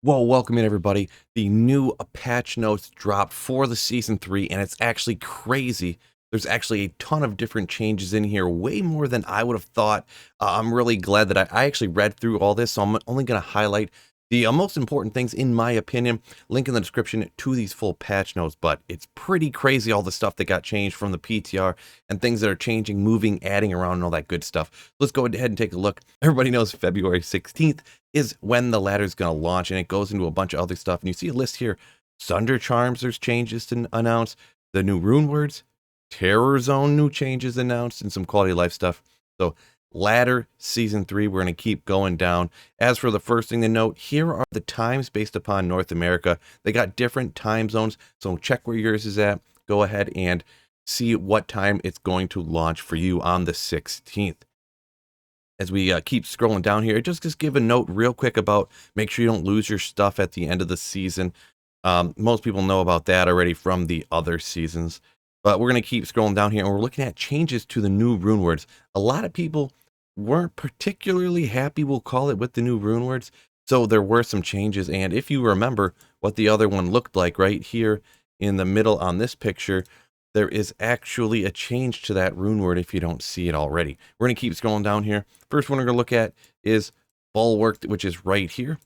Well, welcome in everybody. The new patch notes dropped for the season 3, and it's actually crazy. There's actually a ton of different changes in here, way more than I would have thought. I'm really glad that I actually read through all this, so I'm only going to highlight the most important things, in my opinion. Link in the description to these full patch notes, but it's pretty crazy all the stuff that got changed from the PTR and things that are changing, moving, adding around, and all that good stuff. Let's go ahead and take a look. Everybody knows February 16th is when the ladder is going to launch, and it goes into a bunch of other stuff. And you see a list here: Sunder Charms, there's changes to announce, the new Rune Words, Terror Zone new changes announced, and some quality of life stuff. So ladder season 3, we're going to keep going down. As for the first thing to note, here are the times based upon North America. They got different time zones, so check where yours is at. Go ahead and see what time it's going to launch for you on the 16th. As we keep scrolling down here, just give a note real quick about make sure you don't lose your stuff at the end of the season. Most people know about that already from the other seasons, but we're going to keep scrolling down here, and we're looking at changes to the new rune words. A lot of people weren't particularly happy, we'll call it, with the new rune words, so there were some changes. And if you remember what the other one looked like right here in the middle on this picture, there is actually a change to that rune word if you don't see it already. We're going to keep scrolling down here. First one we're going to look at is Bulwark, which is right here.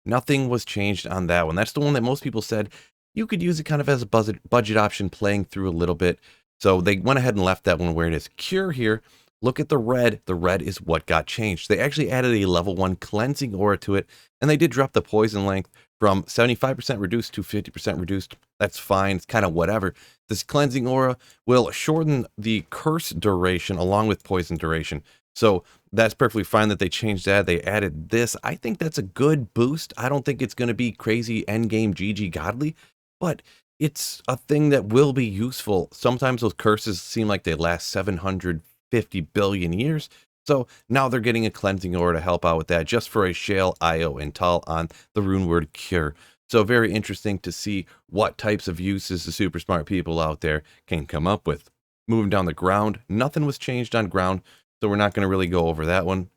Nothing was changed on that one. That's the one that most people said you could use it kind of as a budget option, playing through a little bit. So they went ahead and left that one where it is. Cure here. Look at the red. The red is what got changed. They actually added a level 1 cleansing aura to it, and they did drop the poison length from 75% reduced to 50% reduced. That's fine. It's kind of whatever. This cleansing aura will shorten the curse duration along with poison duration. So that's perfectly fine that they changed that. They added this. I think that's a good boost. I don't think it's going to be crazy endgame GG godly, but it's a thing that will be useful. Sometimes those curses seem like they last 750 billion years. So now they're getting a cleansing aura to help out with that, just for a Shale, Io, and Tal on the rune word Cure. So very interesting to see what types of uses the super smart people out there can come up with. Moving down the ground, nothing was changed on ground, so we're not going to really go over that one.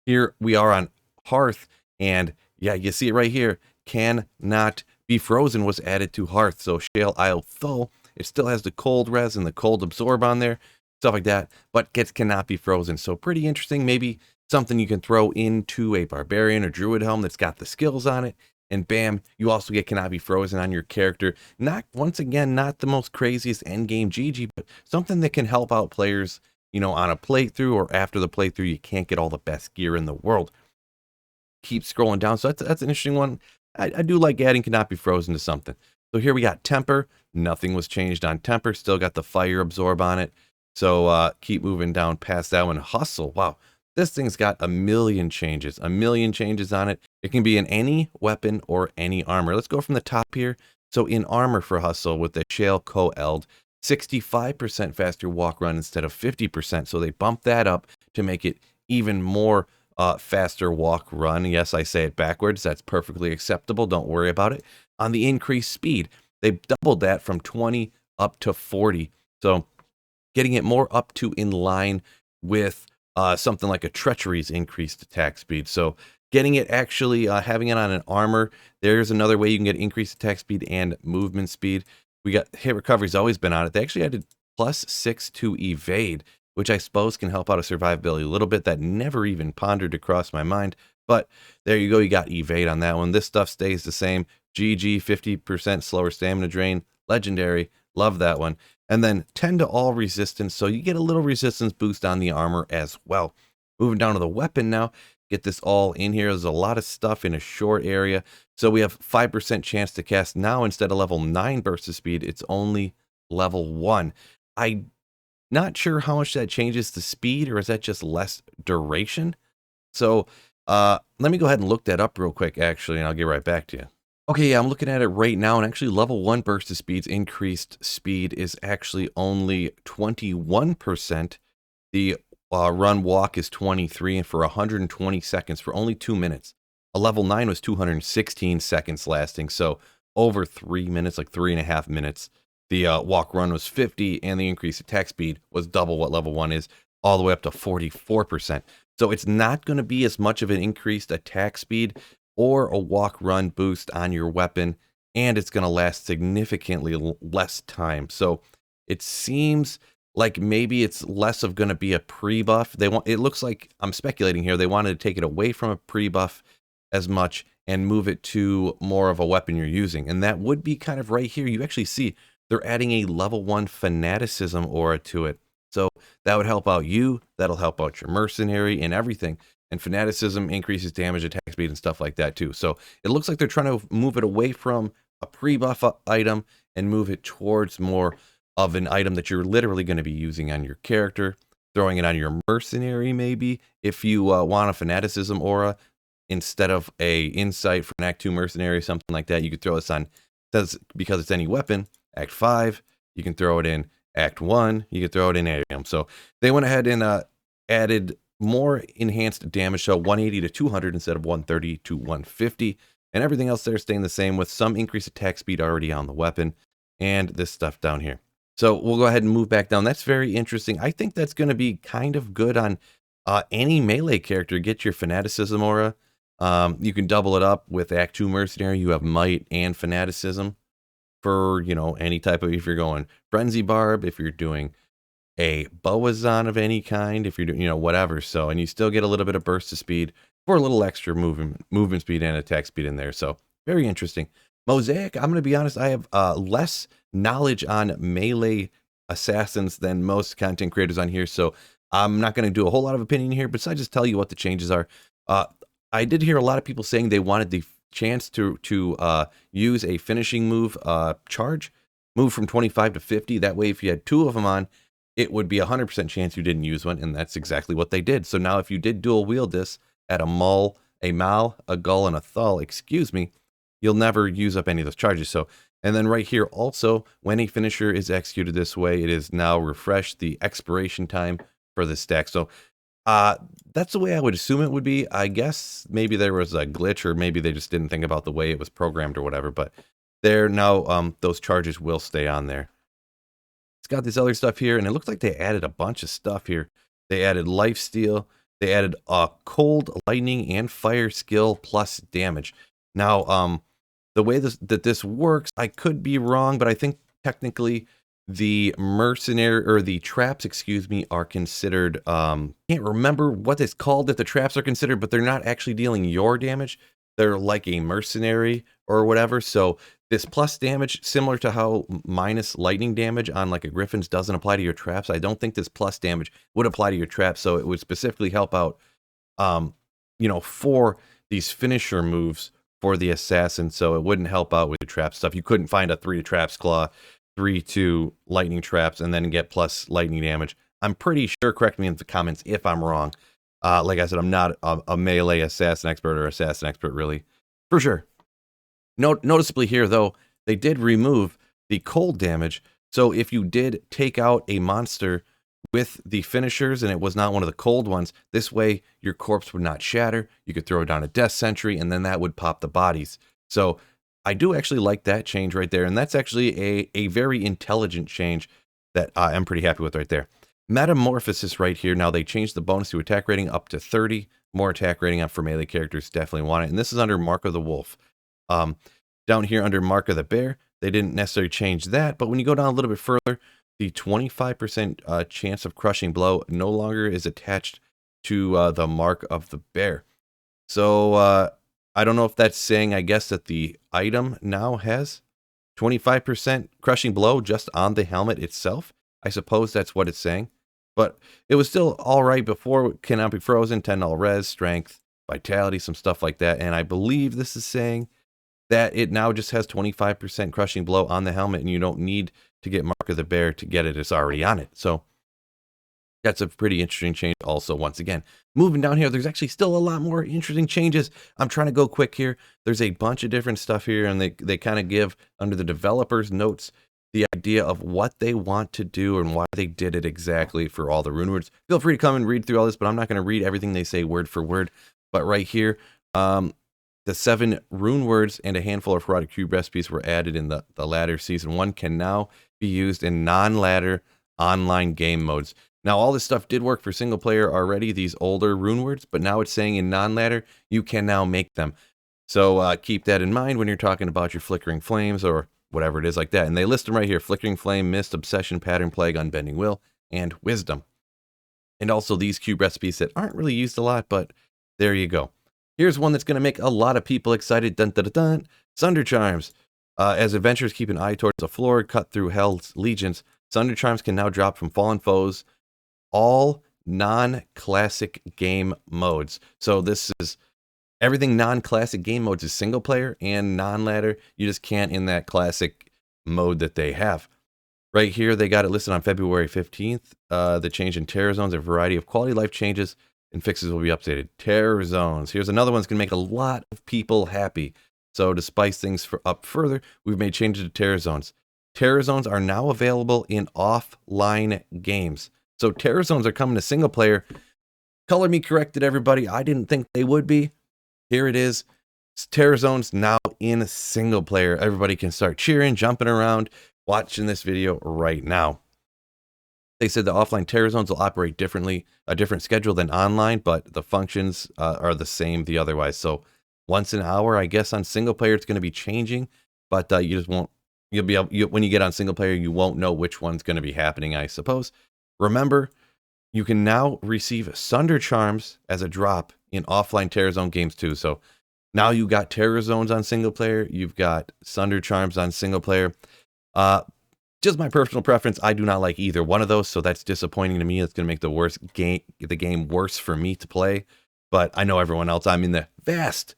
Here we are on Hearth, and yeah, you see it right here. Cannot be frozen was added to Hearth. So Shale, Io, Thul, it still has the cold res and the cold absorb on there, stuff like that, but cannot be frozen. So pretty interesting. Maybe something you can throw into a barbarian or druid helm that's got the skills on it, and bam, you also get cannot be frozen on your character. Not, once again, not the most craziest endgame GG, but something that can help out players, you know, on a playthrough or after the playthrough. You can't get all the best gear in the world. Keep scrolling down. So that's an interesting one. I do like adding cannot be frozen to something. So here we got Temper. Nothing was changed on Temper. Still got the fire absorb on it. So keep moving down past that one. Hustle. Wow. This thing's got a million changes on it. It can be in any weapon or any armor. Let's go from the top here. So in armor for Hustle with the Shale QoL, 65% faster walk run instead of 50%. So they bumped that up to make it even more faster walk run. Yes, I say it backwards. That's perfectly acceptable. Don't worry about it. On the increased speed, they doubled that from 20 up to 40. So getting it more up to in line with something like a Treachery's increased attack speed. So getting it actually, having it on an armor, there's another way you can get increased attack speed and movement speed. We got hit recovery's always been on it. They actually added +6 to evade, which I suppose can help out of survivability a little bit. That never even pondered to cross my mind. But there you go. You got evade on that one. This stuff stays the same. GG, 50% slower stamina drain. Legendary. Love that one. And then 10 to all resistance. So you get a little resistance boost on the armor as well. Moving down to the weapon now. Get this all in here. There's a lot of stuff in a short area. So we have 5% chance to cast now. Instead of level 9 burst of speed, it's only level 1. I'm not sure how much that changes the speed, or is that just less duration? So let me go ahead and look that up real quick, actually, and I'll get right back to you. Okay, yeah, I'm looking at it right now, and actually level 1 burst of speed's increased speed is actually only 21%. The run walk is 23, and for 120 seconds, for only 2 minutes. A level 9 was 216 seconds lasting, so over 3 minutes, like 3.5 minutes. The walk run was 50, and the increased attack speed was double what level 1 is, all the way up to 44%. So it's not going to be as much of an increased attack speed, or a walk run boost on your weapon, and it's going to last significantly less time. So it seems like maybe it's less of going to be a pre-buff. It looks like, I'm speculating here, they wanted to take it away from a pre-buff as much and move it to more of a weapon you're using. And that would be kind of right here. You actually see they're adding a level 1 fanaticism aura to it. So that would help out you, that'll help out your mercenary and everything. And fanaticism increases damage, attack speed, and stuff like that too. So it looks like they're trying to move it away from a pre-buff item and move it towards more of an item that you're literally going to be using on your character, throwing it on your mercenary maybe. If you want a fanaticism aura instead of a insight for an Act 2 mercenary, something like that, you could throw this on, because it's any weapon, Act 5, you can throw it in Act 1, you could throw it in Arium. So they went ahead and added more enhanced damage, so 180 to 200 instead of 130 to 150, and everything else there staying the same with some increased attack speed already on the weapon, and this stuff down here. So we'll go ahead and move back down. That's very interesting. I think that's going to be kind of good on any melee character. Get your fanaticism aura. You can double it up with Act 2 mercenary. You have might and fanaticism for, you know, any type of, if you're going frenzy barb, if you're doing a boazon of any kind, if you're doing, you know, whatever. So, and you still get a little bit of burst of speed for a little extra movement speed and attack speed in there. So very interesting. Mosaic, I'm going to be honest, I have less knowledge on melee assassins than most content creators on here, so I'm not going to do a whole lot of opinion here, besides just tell you what the changes are. I did hear a lot of people saying they wanted the chance to use a finishing move charge, move from 25 to 50. That way, if you had 2 of them on, it would be 100% chance you didn't use one, and that's exactly what they did. So now if you did dual wield this at a Mal, a Gull, and a Thull, excuse me, you'll never use up any of those charges. So, and then right here also, when a finisher is executed this way, it is now refreshed the expiration time for this stack. So that's the way I would assume it would be. I guess maybe there was a glitch, or maybe they just didn't think about the way it was programmed or whatever, but there now, those charges will stay on there. It's got this other stuff here, and it looks like they added a bunch of stuff here. They added lifesteal, they added cold, lightning, and fire skill plus damage. Now, the way that this works, I could be wrong, but I think technically the mercenary, or the traps, excuse me, are considered, can't remember what it's called that the traps are considered, but they're not actually dealing your damage. They're like a mercenary or whatever. So this plus damage, similar to how minus lightning damage on like a Griffin's doesn't apply to your traps, I don't think this plus damage would apply to your traps. So it would specifically help out, you know, for these finisher moves for the assassin, so it wouldn't help out with the trap stuff. You couldn't find a 3 to traps claw, 3 to lightning traps, and then get plus lightning damage. I'm pretty sure, correct me in the comments if I'm wrong. Like I said, I'm not a melee assassin expert, or assassin expert really, for sure. Noticeably here though, they did remove the cold damage. So if you did take out a monster with the finishers and it was not one of the cold ones, this way your corpse would not shatter. You could throw down a death sentry, and then that would pop the bodies. So I do actually like that change right there, and that's actually a very intelligent change that I'm pretty happy with right there. Metamorphosis right here. Now they changed the bonus to attack rating up to 30. More attack rating for melee characters, definitely want it. And this is under Mark of the Wolf. Down here under Mark of the Bear, they didn't necessarily change that, but when you go down a little bit further, the 25% chance of crushing blow no longer is attached to the Mark of the Bear. So I don't know if that's saying, I guess, that the item now has 25% crushing blow just on the helmet itself. I suppose that's what it's saying. But it was still all right before. Cannot be frozen, 10 all res, strength, vitality, some stuff like that. And I believe this is saying that it now just has 25% crushing blow on the helmet, and you don't need to get Mark of the Bear to get it. It's already on it. So that's a pretty interesting change also. Once again, moving down here, there's actually still a lot more interesting changes. I'm trying to go quick here. There's a bunch of different stuff here, and they kind of give, under the developers' notes, the idea of what they want to do and why they did it exactly for all the rune words. Feel free to come and read through all this, but I'm not going to read everything they say word for word. But right here, the 7 rune words and a handful of Herodic Cube recipes were added in the ladder season 1 can now be used in non-ladder online game modes. Now, all this stuff did work for single player already, these older rune words, but now it's saying in non-ladder, you can now make them. So keep that in mind when you're talking about your flickering flames or whatever it is like that. And they list them right here: flickering flame, mist, obsession, pattern, plague, unbending will, and wisdom. And also these cube recipes that aren't really used a lot, but there you go. Here's one that's going to make a lot of people excited. Dun, dun, dun, dun. Sunder Charms. As adventurers keep an eye towards the floor, cut through hell's legions, Sunder Charms can now drop from fallen foes all non-classic game modes. So this is everything non-classic game modes is single player and non-ladder. You just can't in that classic mode that they have. Right here, they got it listed on February 15th. The change in terror zones, a variety of quality life changes and fixes will be updated. Terror zones. Here's another one that's going to make a lot of people happy. So to spice things up further, we've made changes to terror zones. Terror zones are now available in offline games. So terror zones are coming to single player. Color me corrected, everybody. I didn't think they would be. Here it is. Terror zones now in single player. Everybody can start cheering, jumping around, watching this video right now. They said the offline terror zones will operate differently, a different schedule than online, but the functions are the same the otherwise. So once an hour, I guess on single player, it's going to be changing, but you just won't, you'll be able, when you get on single player, you won't know which one's going to be happening, I suppose. Remember, you can now receive Sunder Charms as a drop in offline terror zone games too. So now you got terror zones on single player, you've got Sunder Charms on single player. Just my personal preference, I do not like either one of those, so that's disappointing to me. It's going to make the game worse for me to play. But I know everyone else. I'm in the vast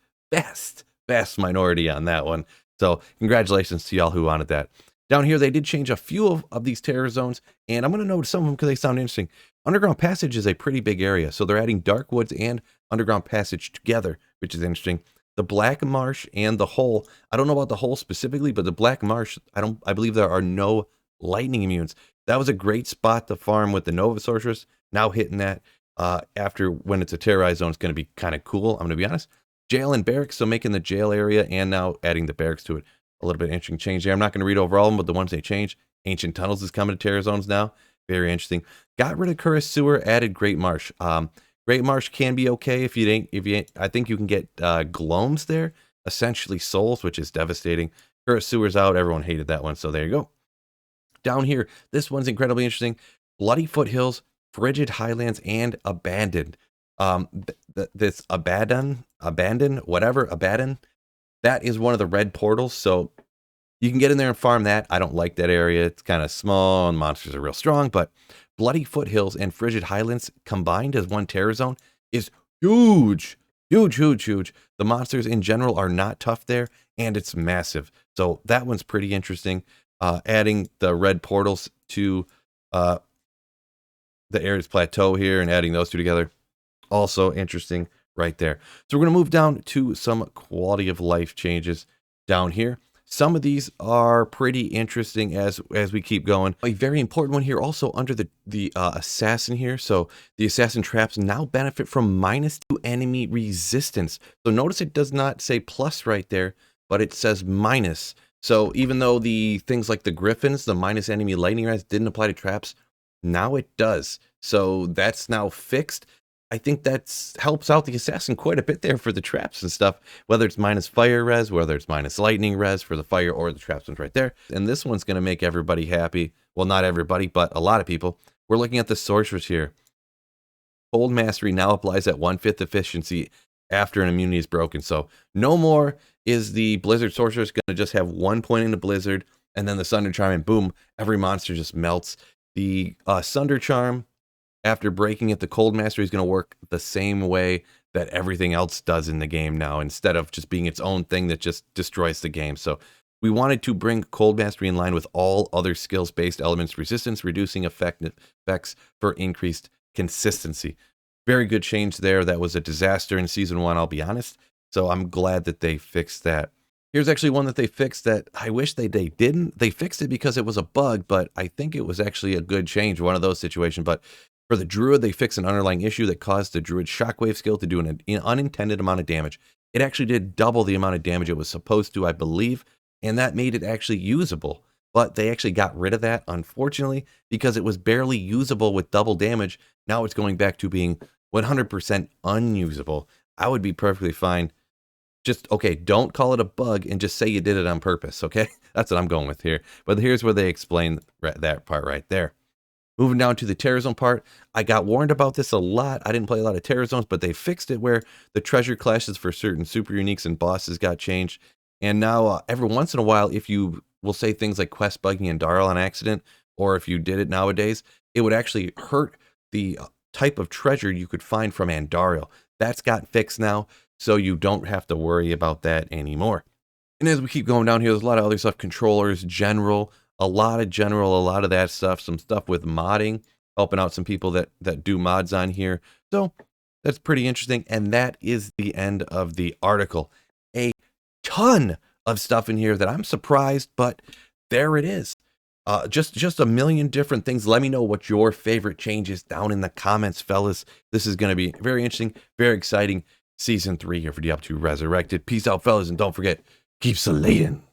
minority on that one. So congratulations to y'all who wanted that. Down here, they did change a few of these terror zones, and I'm going to note some of them because they sound interesting. Underground Passage is a pretty big area, so they're adding Dark Woods and Underground Passage together, which is interesting. The Black Marsh and the Hole, I don't know about the Hole specifically, but the Black Marsh, I believe there are no lightning immunes. That was a great spot to farm with the Nova Sorceress. Now hitting that after when it's a terrorized zone is going to be kind of cool, I'm going to be honest. Jail and Barracks, so making the jail area and now adding the barracks to it. A little bit interesting change there. I'm not going to read over all of them, but the ones they changed. Ancient Tunnels is coming to terror zones now. Very interesting. Got rid of Currus Sewer, added Great Marsh. Great Marsh can be okay if you ain't. I think you can get gloams there, essentially souls, which is devastating. Currus Sewer's out. Everyone hated that one, so there you go. Down here, this one's incredibly interesting. Bloody Foothills, Frigid Highlands, and Abandoned. This Abaddon, that is one of the red portals, so you can get in there and farm that. I don't like that area. It's kind of small and monsters are real strong, but Bloody Foothills and Frigid Highlands combined as one terror zone is huge. Huge. The monsters in general are not tough there, and it's massive. So that one's pretty interesting. Adding the red portals to the Ares Plateau here and adding those two together, also interesting right there. So we're going to move down to some quality of life changes down here. Some of these are pretty interesting as we keep going. A very important one here also under the assassin here. So the assassin traps now benefit from -2 enemy resistance. So notice it does not say plus right there, but it says minus. So even though the things like the griffins, the minus enemy lightning rounds didn't apply to traps, now it does. So that's now fixed. I think that helps out the assassin quite a bit there for the traps and stuff, whether it's minus fire res, whether it's minus lightning res for the fire or the traps ones right there. And this one's going to make everybody happy. Well, not everybody, but a lot of people. We're looking at the sorcerers here. Cold Mastery now applies at 1/5 efficiency after an immunity is broken. So no more is the Blizzard Sorceress going to just have 1 point in the Blizzard and then the Sunder Charm and boom, every monster just melts. The Sunder Charm, after breaking it, the Cold Mastery is going to work the same way that everything else does in the game now, instead of just being its own thing that just destroys the game. So we wanted to bring Cold Mastery in line with all other skills-based elements resistance, reducing effects for increased consistency. Very good change there. That was a disaster in Season 1, I'll be honest. So I'm glad that they fixed that. Here's actually one that they fixed that I wish they didn't. They fixed it because it was a bug, but I think it was actually a good change, one of those situations. But for the Druid, they fixed an underlying issue that caused the Druid Shockwave skill to do an unintended amount of damage. It actually did double the amount of damage it was supposed to, I believe, and that made it actually usable. But they actually got rid of that, unfortunately, because it was barely usable with double damage. Now it's going back to being 100% unusable. I would be perfectly fine Just, okay, don't call it a bug and just say you did it on purpose, okay? That's what I'm going with here. But here's where they explain that part right there. Moving down to the Terror Zone part, I got warned about this a lot. I didn't play a lot of Terror Zones, but they fixed it where the treasure classes for certain super uniques and bosses got changed. And now every once in a while, if you will say things like quest bugging and Darl on accident, or if you did it nowadays, it would actually hurt the type of treasure you could find from Andariel. That's got fixed now, so you don't have to worry about that anymore. And as we keep going down here, there's a lot of other stuff, controllers, general, a lot of that stuff, some stuff with modding, helping out some people that do mods on here. So that's pretty interesting. And that is the end of the article. A ton of stuff in here that I'm surprised, but there it is. Just a million different things. Let me know what your favorite changes down in the comments, fellas. This is going to be very interesting, very exciting. Season 3 here for Diablo 2 Resurrected. Peace out, fellas, and don't forget, keep slaying.